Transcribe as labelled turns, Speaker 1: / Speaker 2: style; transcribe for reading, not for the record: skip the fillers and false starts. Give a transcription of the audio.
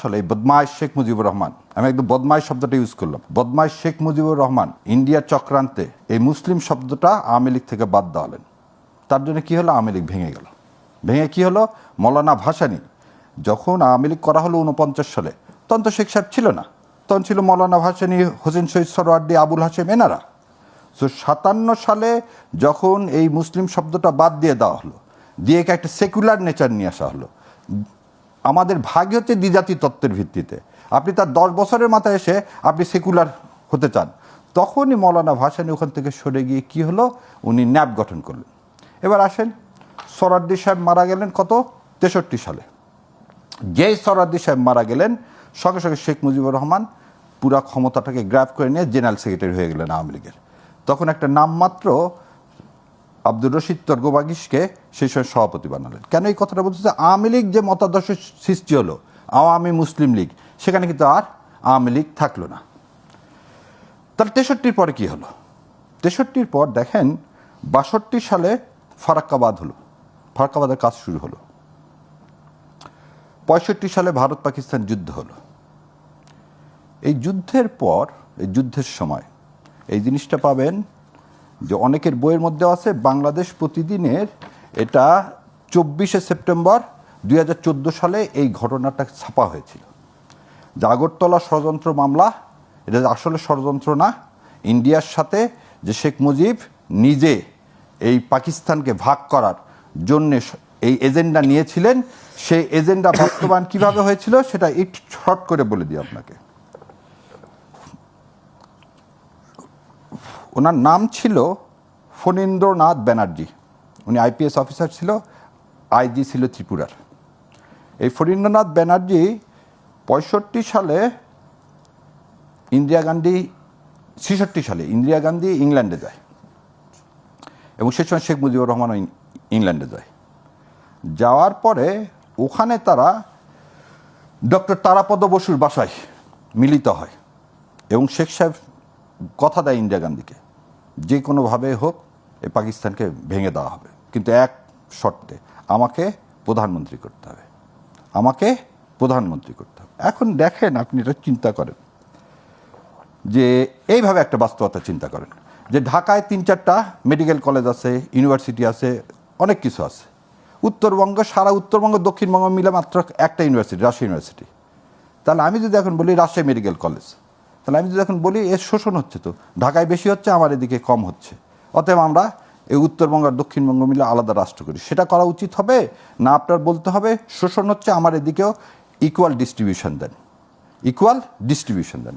Speaker 1: সালে বদমাইশ শেখ মুজিবুর রহমান, আমি একদম বদমাইশ শব্দটা ইউজ করলাম, বদমাইশ শেখ মুজিবুর রহমান ইন্ডিয়ার চক্রান্তে এই মুসলিম শব্দটা আওয়ামী লীগ থেকে বাদ দেওয়ালেন। তার জন্য কি হলো, আওয়ামী লীগ ভেঙে গেল। ভেঙে কি হলো, মৌলানা ভাসানী যখন আওয়ামী লীগ করা হলো 49 সালে, তখন তো শেখ সাহেব ছিল না, তখন ছিল মৌলানা ভাসানী, হোসেন শহীদ সরওয়ার্দী, আবুল হাশেম, এনারা। তো 57 সালে যখন এই মুসলিম শব্দটা বাদ দিয়ে দেওয়া হলো, দিয়ে একটা সেকুলার নেচার নিয়ে আসা হলো, আমাদের ভাগই হচ্ছে দ্বিজাতি তত্ত্বের ভিত্তিতে, আপনি তার 10 বছরের মাথায় এসে আপনি সেকুলার হতে চান, তখনই মৌলানা ভাসানী ওখান থেকে সরে গিয়ে কি হলো, উনি ন্যাপ গঠন করলেন। এবার আসেন, সরওয়ার্দী সাহেব মারা গেলেন কত, 63 সালে। যেই সরওয়ার্দী সাহেব মারা গেলেন, সঙ্গে সঙ্গে শেখ মুজিবুর রহমান পুরা ক্ষমতাটাকে গ্র্যাব করে নিয়ে জেনারেল সেক্রেটারি হয়ে গেলেন আওয়ামী লীগের। তখন একটা নামমাত্র আব্দুর রশিদ তর্গবাগিসকে সেই সময় সভাপতি বানালেন। কেন এই কথাটা বলতেছে, আওয়ামী লীগ যে মতাদর্শের সৃষ্টি হলো, আওয়ামী মুসলিম লীগ, সেখানে কিন্তু আর আওয়ামী লীগ থাকলো না। তাহলে 63-র পরে কি হলো, 63-র পর দেখেন 62 সালে ফারাক্কাবাদ হলো, ফারাক্কাবাদের কাজ শুরু হলো। 65 সালে ভারত পাকিস্তান যুদ্ধ হলো। এই যুদ্ধের পর, এই যুদ্ধের সময় এই জিনিসটা পাবেন যে অনেকের বইয়ের মধ্যে আছে, বাংলাদেশ প্রতিদিনের এটা 24শে সেপ্টেম্বর 2014 সালে এই ঘটনাটা ছাপা হয়েছিল। যে আগরতলা ষড়যন্ত্র মামলা, এটা আসলে ষড়যন্ত্র না, ইন্ডিয়ার সাথে যে শেখ মুজিব নিজে এই পাকিস্তানকে ভাগ করার জন্যে এই এজেন্ডা নিয়েছিলেন, সেই এজেন্ডা বাস্তবায়ন কিভাবে হয়েছিল সেটা একটু শর্ট করে বলে দিই আপনাকে। ওনার নাম ছিল ফণীন্দ্রনাথ ব্যানার্জি, উনি আইপিএস অফিসার ছিল, আইজি ছিল ত্রিপুরার। এই ফণীন্দ্রনাথ ব্যানার্জি 65 সালে ইন্দিরা গান্ধী, 66 সালে ইন্দিরা গান্ধী ইংল্যান্ডে যায়, এবং সে সময় শেখ মুজিবুর রহমান ইংল্যান্ডে যায়। যাওয়ার পরে ওখানে তারা ডক্টর তারাপদ বসুর বাসায় মিলিত হয়, এবং শেখ সাহেব কথা দেয় ইন্দিরা গান্ধীকে, যে কোনোভাবে হোক এই পাকিস্তানকে ভেঙে দেওয়া হবে, কিন্তু এক শর্তে, আমাকে প্রধানমন্ত্রী করতে হবে, আমাকে প্রধানমন্ত্রী করতে হবে। এখন দেখেন, আপনি এটা চিন্তা করেন যে এইভাবে একটা বাস্তবতা চিন্তা করেন যে ঢাকায় 3-4টা মেডিকেল কলেজ আছে, ইউনিভার্সিটি আছে, অনেক কিছু আছে। উত্তরবঙ্গ, সারা উত্তরবঙ্গ দক্ষিণবঙ্গ মিলে মাত্র একটা ইউনিভার্সিটি, রাজশাহী ইউনিভার্সিটি। তাহলে আমি যদি এখন বলি রাজশাহী মেডিকেল কলেজ, তাহলে আমি যদি এখন বলি এর শোষণ হচ্ছে, তো ঢাকায় বেশি হচ্ছে, আমার এদিকে কম হচ্ছে, অতএব আমরা এই উত্তরবঙ্গ আর দক্ষিণবঙ্গ মিলে আলাদা রাষ্ট্র করি। সেটা করা উচিত হবে না? আপনার বলতে হবে শোষণ হচ্ছে, আমার এদিকেও ইকুয়াল ডিস্ট্রিবিউশন দেন, ইকুয়াল ডিস্ট্রিবিউশন দেন।